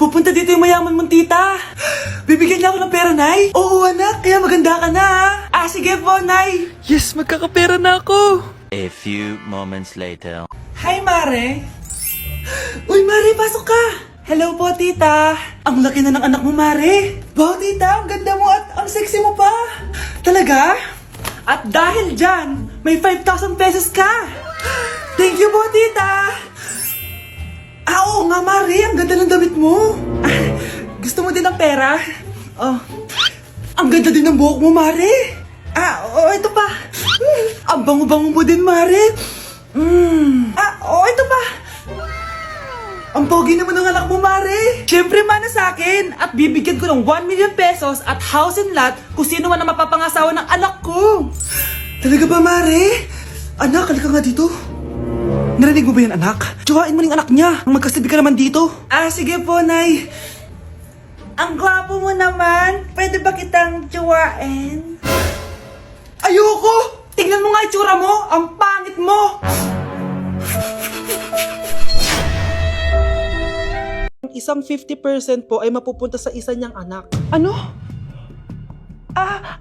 Pupunta dito yung mayaman mong tita. Bibigyan niya ako ng pera, Nay. Oo, anak. Kaya maganda ka na, ha? Sige po, Nay. Yes, magkakapera na ako. A few moments later. Hi, Mare. Uy, Mare, pasok ka. Hello po, tita. Ang laki na ng anak mo, Mare. Wow, tita, ang ganda mo at ang sexy mo pa. Talaga? At dahil dyan, may 5,000 pesos ka. Thank you po, tita. Oo nga, Mare. Ang ganda ng damit mo. Gusto mo din ng pera? Oh. Ang ganda din ng buhok mo, Mare. Ito pa. Ang bango-bango mo din, Mare. Ito pa. Ang pogi naman ng anak mo, Mare. Siyempre, mana sa akin. At bibigyan ko ng 1 million pesos at house and lot kung sino man ang mapapangasawa ng anak ko. Talaga ba, Mare? Anak, halika nga dito. Narinig mo ba yan, anak? Tsuhain mo ng anak niya. Magkasabi ka naman dito. Sige po, Nay. Ang gwapo mo naman. Pwede ba kitang tsuhain? Ayoko! Tingnan mo nga itsura mo. Ang pangit mo. Isang 50% po ay mapupunta sa isa niyang anak. Ano?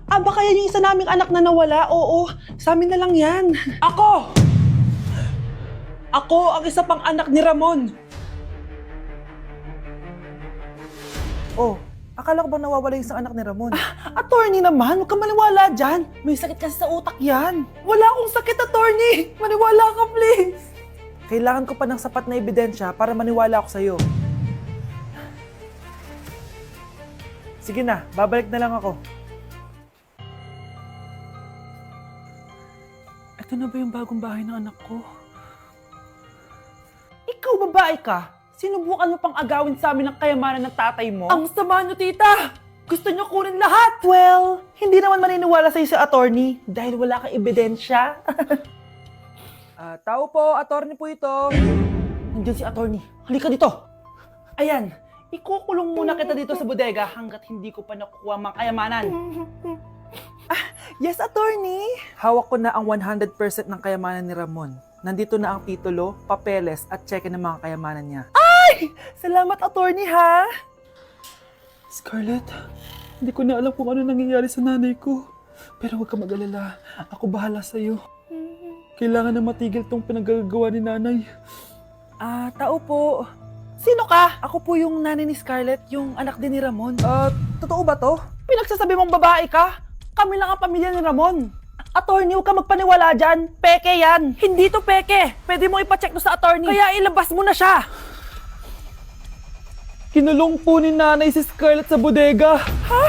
Baka yan yung isa naming anak na nawala? Oo, sa amin na lang yan. Ako ang isa pang anak ni Ramon. Oh, akala ko ba nawawala yung isang anak ni Ramon? Attorney naman, huwag ka maniwala dyan. May sakit kasi sa utak yan. Wala akong sakit, attorney. Maniwala ka, please. Kailangan ko pa ng sapat na ebidensya para maniwala ako sa'yo. Sige na, babalik na lang ako. Ito na ba yung bagong bahay ng anak ko? Ikaw, babae ka? Sinubukan mo pang agawin sa amin ang kayamanan ng tatay mo? Ang sama nyo, tita! Gusto nyo kunin lahat! Well, hindi naman maniniwala sa'yo si attorney dahil wala kang ebidensya. Tao po, attorney po ito. Nandiyan si attorney. Halika dito. Ayan, ikukulong muna kita dito sa bodega hanggat hindi ko pa nakukuha mga kayamanan. Yes, attorney. Hawak ko na ang 100% ng kayamanan ni Ramon. Nandito na ang titulo, papeles at cheque ng mga kayamanan niya. Ay! Salamat, attorney, ha? Scarlett, hindi ko na alam kung ano nangyayari sa nanay ko. Pero huwag ka mag-alala. Ako bahala sa'yo. Kailangan na matigil tong pinagagawa ni nanay. Tao po. Sino ka? Ako po yung nanay ni Scarlett, yung anak din ni Ramon. Totoo ba to? Pinagsasabi mong babae ka? Kami lang ang pamilya ni Ramon. Attorney, huwag ka magpaniwala dyan. Peke yan. Hindi to peke. Pwede mo ipacheck to sa attorney. Kaya ilabas mo na siya. Kinulong po ni nanay si Scarlett sa bodega. Ha?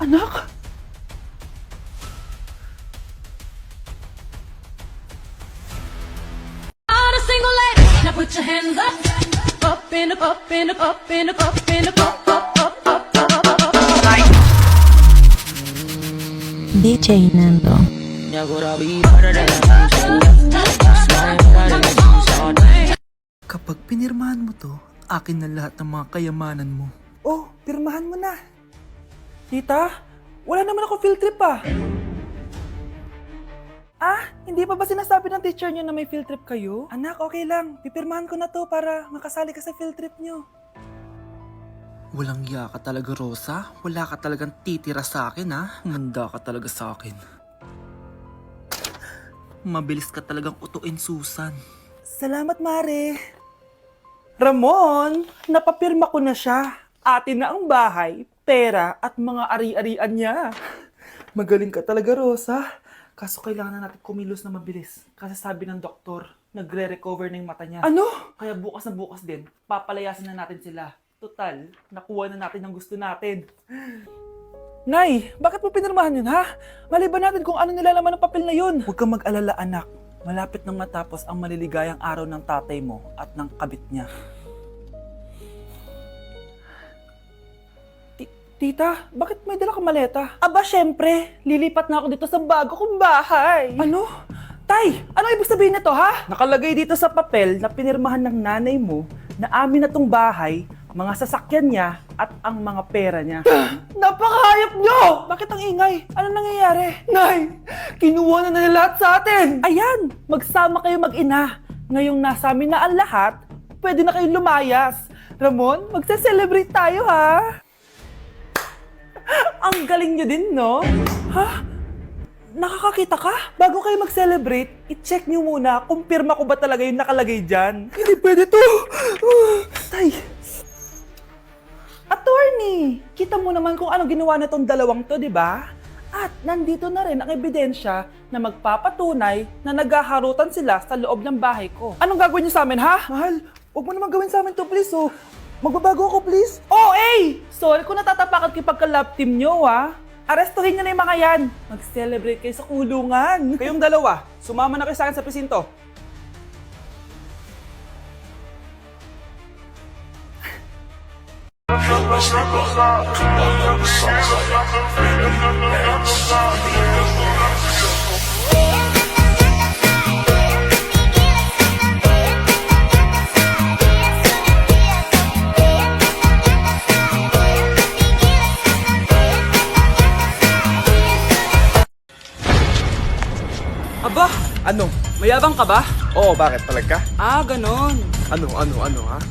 Anak? On a single leg. Now put your hands up. Up and up, up and up, up and up, up and up, up, up, up, up, up, up, up, up. DJ Nando. Kapag pinirmahan mo to, akin na lahat ng mga kayamanan mo. Oh, pirmahan mo na. Tita, wala naman ako field trip ah. Hindi pa ba sinasabi ng teacher niyo na may field trip kayo? Anak, okay lang. Pipirmahan ko na to para makasali ka sa field trip niyo. Walang iya ka talaga, Rosa. Wala ka talagang titira sa akin, ha? Manda ka talaga sa akin. Mabilis ka talagang utuin, Susan. Salamat, Mare. Ramon, napapirma ko na siya. Atin na ang bahay, pera at mga ari-arian niya. Magaling ka talaga, Rosa. Kaso kailangan na natin kumilos na mabilis. Kasi sabi ng doktor, nagre-recover na yung mata niya. Ano? Kaya bukas na bukas din, papalayasin na natin sila. Total, nakuha na natin ang gusto natin. Nay, bakit mo pinirmahan yun, ha? Maliban natin kung ano nilalaman ng papel na yun. Huwag kang mag-alala, anak. Malapit nang matapos ang maliligayang araw ng tatay mo at ng kabit niya. Tita, bakit may dala kang maleta? Aba, syempre. Lilipat na ako dito sa bago kong bahay. Ano? Tay, ano ibig sabihin nito, ha? Nakalagay dito sa papel na pinirmahan ng nanay mo na amin na tong bahay, mga sasakyan niya at ang mga pera niya. Napakahayop nyo! Bakit ang ingay? Ano nangyayari? Nay, kinuha na nila lahat sa atin! Ayan, magsama kayo mag-ina. Ngayong nasa amin na ang lahat, pwede na kayong lumayas. Ramon, magse-celebrate tayo ha. Ang galing nyo din, no? Ha? Nakakakita ka? Bago kayo mag-celebrate, i-check nyo muna kung pirma ko ba talaga yung nakalagay dyan. Hindi pwede to! Tay! Attorney! Kita mo naman kung ano ginawa na tong dalawang to, di ba? At nandito na rin ang ebidensya na magpapatunay na naghaharutan sila sa loob ng bahay ko. Anong gagawin nyo sa amin, ha? Mahal, huwag mo naman gawin sa amin to, please, oh. Magbabago ako, please. Oh, eh! Sorry kung natatapakan kayo pagka-love team nyo, ha? Arestuhin nyo na yung mga yan. Mag-celebrate kayo sa kulungan. Kayong dalawa, sumama na kayo sa akin sa presinto. Aba, Ano? mayabang ka ba? Oo, bakit? Palag ka? Ah, ganon. Ano, ha?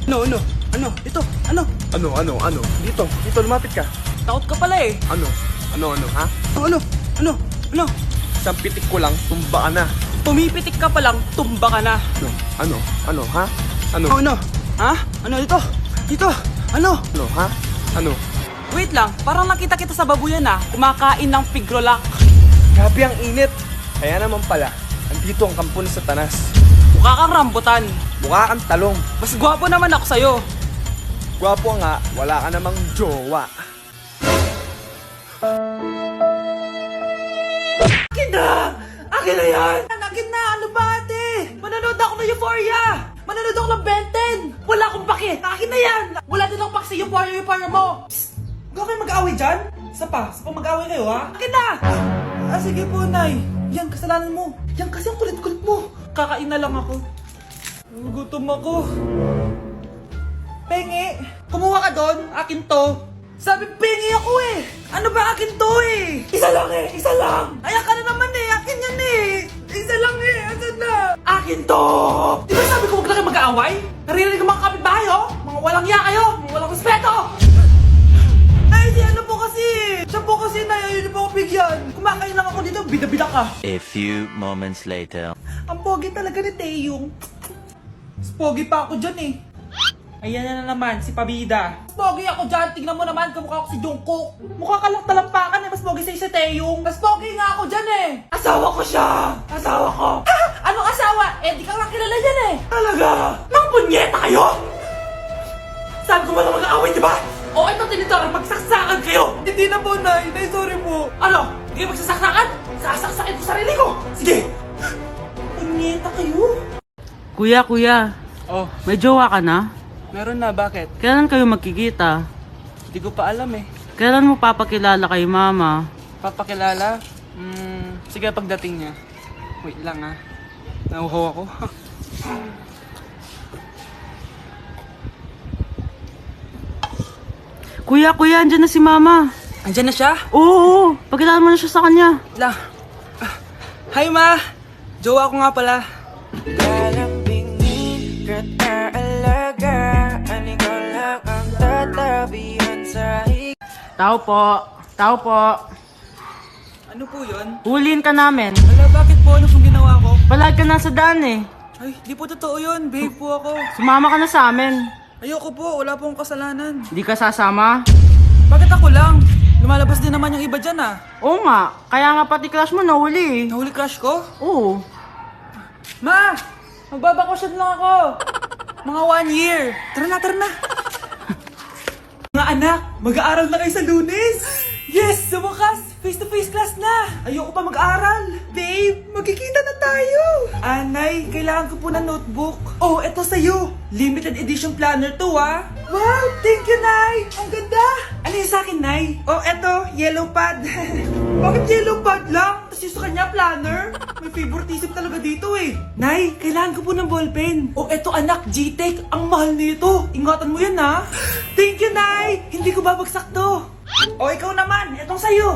Ano? Ito, ano? Ano? Dito, lumapit ka. Takot ka pala eh. Ano, ha? Ano? Isang pitik ko lang, tumba ka na. Pumipitik ka pa lang, tumba ka na. Ano, ha? Ano, Ano? Ha? Ano dito? Dito? Ano? ha? Ano? Wait lang, parang nakita kita sa babuyan ah. Kumakain ng pigrolak. Grabe ang init. Kaya naman pala, andito ang kampo ni Satanas. Mukha kang rambutan. Mukha kang talong. Mas gwapo naman ako sa'yo. Gwapo nga, wala ka namang jowa. Akin na! Akin na yan! Akin na! Ano ba ate? Manonood ako ng Euphoria! Manonood ako ng Ben 10! Wala akong pake! Akin na yan! Wala din akong pake sa Euphoria mo! Psst! Huwag kayo mag-away dyan? Isa pa mag-away kayo ha? Akin na! Sige po, Nay. Yan, kasalanan mo. Yan kasi ang kulit-kulit mo. Kakain na lang ako. Gutom ako. Pengi! Kumuha ka doon! Akin to! Sabi, pengi ako eh! Ano ba akin to eh? Isa lang eh! Isa lang! Ayan ka na naman eh! Akin yan eh! Isa lang eh! Asan na? Akin to! Di ba sabi ko huwag na kayo mag-aaway? Naririnig ang mga kapitbahay oh! Mga walang iya kayo! Mga walang respeto! Ay, di ano po kasi! Siya po kasi na yun po ako bigyan! Kumakain lang ako dito, bida-bida ka! A few moments later. Ang pogi talaga ni Taeyong. Mas pogi pa ako dyan eh. Ayan na naman, si Pabida. Mas pogi ako dyan, tingnan mo naman, kamukha ko si Jungkook. Mukha ka lang talampakan eh, mas pogi sa'yo si Taeyong. Mas pogi nga ako dyan eh. Asawa ko siya! Asawa ko! Ha? Anong asawa? Eh, di ka lang kilala dyan eh. Talaga? Mang punyeta kayo? Saan ko ba na mag-aaway, di ba? O, ito tinitor, magsaksakan kayo! Hindi na po, Nay. Nay, sorry po. Ano? Hindi kayo magsasaksakan? Sasaksakin ko sarili ko! Sige! Punyeta kayo? Kuya, Oh, may jowa ka na? meron na, bakit? Kailan kayo magkikita? Hindi ko pa alam eh. Kailan mo papakilala kay mama? Papakilala? Sige pagdating niya. Wait lang ah. Nauhaw ako. Kuya, andyan na si mama. Andyan na siya? Oo, pakilala mo na siya sa kanya. Lang. Hi ma! Jowa ko nga pala. Tao po. Ano po yun? Huliin ka namin. Wala, bakit po? Ano pong ginawa ko? Palagi ka nasa daan eh. Ay, di po totoo yun. Behave po ako. Sumama ka na sa amin. Ayoko po. Wala pong kasalanan. Di ka sasama? Bakit ako lang? Lumalabas din naman yung iba dyan ah. Oo nga, kaya nga pati crush mo nahuli eh. Nahuli crush ko? Oo. Ma! Magbabakasyon lang ako. Mga 1 year. Tara na. Mga anak, mag-aaral na kayo sa Lunes! Yes! Sa wakas! Face-to-face class na! Ayoko pa mag-aaral! Babe, magkikita na tayo! Anay, kailangan ko po ng notebook. Oh, eto sa'yo! Limited edition planner to, ah! Wow! Thank you, Nay! Ang ganda! Ano yung sa'kin, Nay? Oh, eto, yellow pad. Bakit yellow pad lang? Tapos yung sa kanya, planner? May favoritism talaga dito eh. Nay, kailangan ko po ng ballpen. Oh, eto anak, G-Tech. Ang mahal nito. Ingatan mo yan, ha? Thank you, Nay! Hindi ko babagsak to. O, ikaw naman. Etong sa'yo.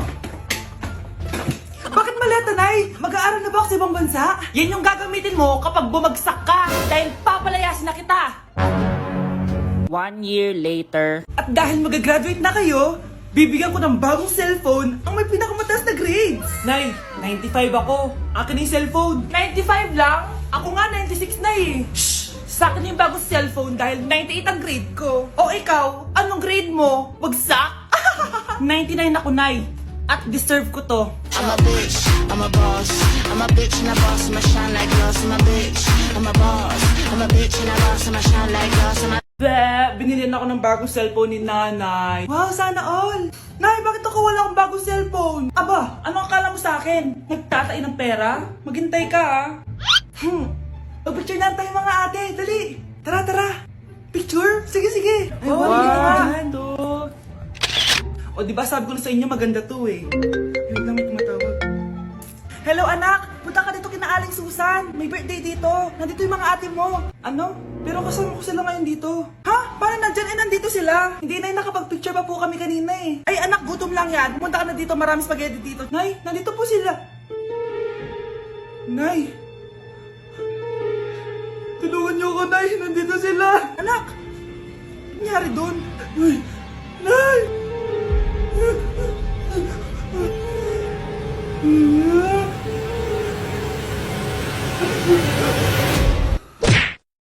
Bakit maleta, Nay? Mag-aaral na ba ako sa ibang bansa? Yan yung gagamitin mo kapag bumagsak ka dahil papalayasin na kita. 1 year later. At dahil magagraduate na kayo, bibigyan ko ng bagong cellphone ang may pinakamataas na grades. Nay, 95 ako. Akin na yung cellphone. 95 lang? Ako nga 96 na eh. Shh! Sa akin yung bagong cellphone dahil 98 ang grade ko. O ikaw, anong grade mo? Bagsak? 99 ako, Nay. At deserve ko to. I'm a bitch, I'm a boss. I'm a bitch and a boss, I'ma shine like glass. I'm a bitch, I'm a boss. I'm a bitch and a boss, I'ma shine like glass. I'm a Binilihan ako ng bagong cellphone ni nanay. Wow, sana all! Nay, bakit ako wala akong bagong cellphone? Aba, ano akala mo sa akin? Nagtatay ng pera? Maghintay ka ah. Mag-picture na tayo mga ate, dali! Tara, tara! Picture? Sige, sige! Ay, wow! O diba sabi ko na sa inyo maganda to eh. Yun lang may tumatawag. Hello anak! Punta ka dito kina Aling Susan! May birthday dito! Nandito yung mga ate mo! Ano? Pero kasama ko sila ngayon dito. Ha? Paano nandyan? Nandito sila! Hindi na nakapag-picture pa po kami kanina eh. Ay anak, gutom lang yan. Pumunta ka na dito, marami spaghetti dito. Nay, nandito po sila. Nay! Tulungan niyo ako, Nay! Nandito sila! Anak! Ano nangyari doon? Nay! Nay!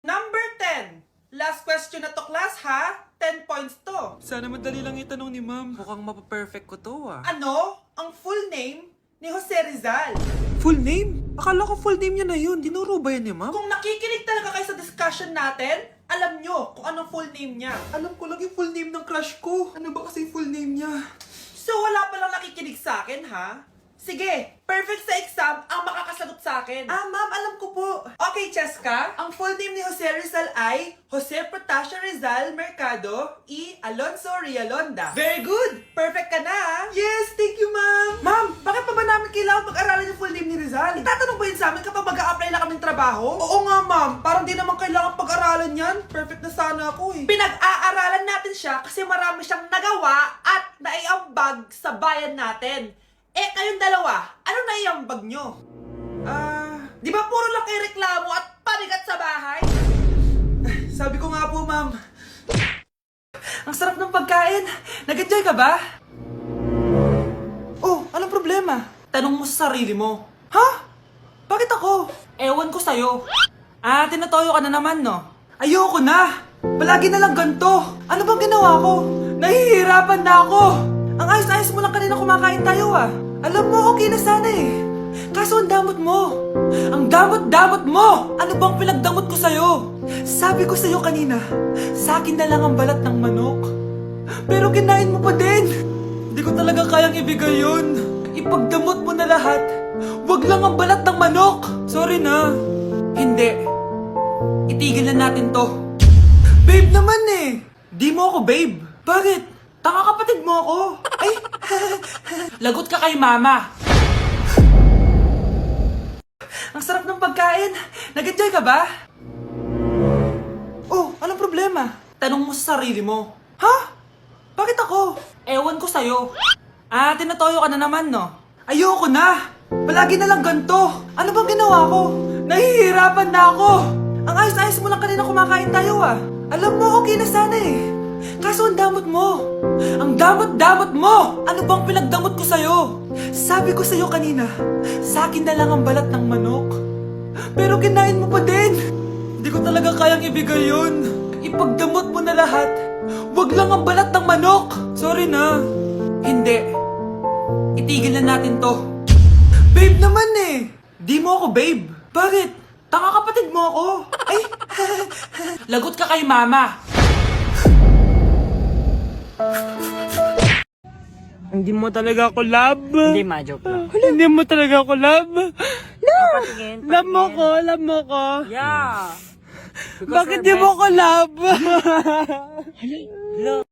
Number 10. Last question na to, class, ha? 10 points to. Sana madali lang itanong ni ma'am. Mukhang mapaperfect ko to ah. Ano ang full name ni Jose Rizal? Full name? Akala ko full name niya na yun. Dinuro ba yan ni ma'am? Kung nakikinig talaga kayo sa discussion natin, alam nyo kung anong full name niya. Alam ko lang yung full name ng crush ko. Ano ba kasi full name niya? So wala palang nakikinig sa akin, ha? Sige, perfect sa exam ang makakasagot sa akin. Ah, ma'am, alam ko po. Okay, Cheska, ang full name ni Jose Rizal ay Jose Protasio Rizal Mercado y Alonso Rialonda. Very good! Perfect ka na, ha? Yes, thank you, ma'am. Ma'am, bakit pa ba namin kailangan pag-aralan yung full name ni Rizal? Itatanong ba yun sa amin kapag mag-a-apply na kaming trabaho? Oo nga, ma'am. Parang di naman kailangan pag-aralan yan. Perfect na sana ako, eh. Pinag-aaralan natin siya kasi marami siyang nagawa at naiambag sa bayan natin. Eh, kayong dalawa, ano naiambag nyo? Di ba puro lang kayo reklamo at panigat sa bahay? Sabi ko nga po, ma'am. Ang sarap ng pagkain. Nag-enjoy ka ba? Oh, anong problema? Tanong mo sa sarili mo. Ha? Bakit ako? Ewan ko sa'yo. Tinatoyo ka na naman, no? Ayoko na. Palagi na lang ganito. Ano bang ginawa ko? Nahihirapan na ako. Ang ayos-ayos mo lang kanina kumakain tayo ah. Alam mo, okay na sana eh. Kaso ang damot mo. Ang damot-damot mo! Ano bang pinagdamot ko sa'yo? Sabi ko sa'yo kanina, sa akin na lang ang balat ng manok. Pero kinain mo pa din. Hindi ko talaga kayang ibigay yun. Ipagdamot mo na lahat. Wag lang ang balat ng manok. Sorry na. Hindi. Itigil na natin to. Babe naman eh. Di mo ako babe. Bakit? Tanga kapatid mo ako. Ay, lagot ka kay mama. Ang sarap ng pagkain. Nag-enjoy ka ba? Oh, anong problema? Tanong mo sa sarili mo. Ha? Bakit ako? Ewan ko sa'yo. Tinatoyo ka na naman, no? Ayoko na. Palagi na lang ganito. Ano bang ginawa ko? Nahihirapan na ako. Ang ayos-ayos mo lang kanina kumakain tayo ah. Alam mo, okay na sana eh. Kaso ang damot mo. Ang damot-damot mo. Ano bang pinagdamot ko sa'yo? Sabi ko sa'yo kanina, sa akin na lang ang balat ng manok. Pero kinain mo pa din. Hindi ko talaga kayang ibigay yun. Ipagdamot mo na lahat. Wag lang ang balat ng manok. Sorry na. Hindi. Itigil na natin to. Babe naman eh. Di mo ako babe. Bakit? Tanga kapatid mo ako. Ay, lagot ka kay mama. Hindi mo talaga ako love. Hindi, ma-joke lang. Hindi mo talaga ako love. Patingin, Love mo ko, love mo ko. Yeah. Bakit di mo ko love? Love.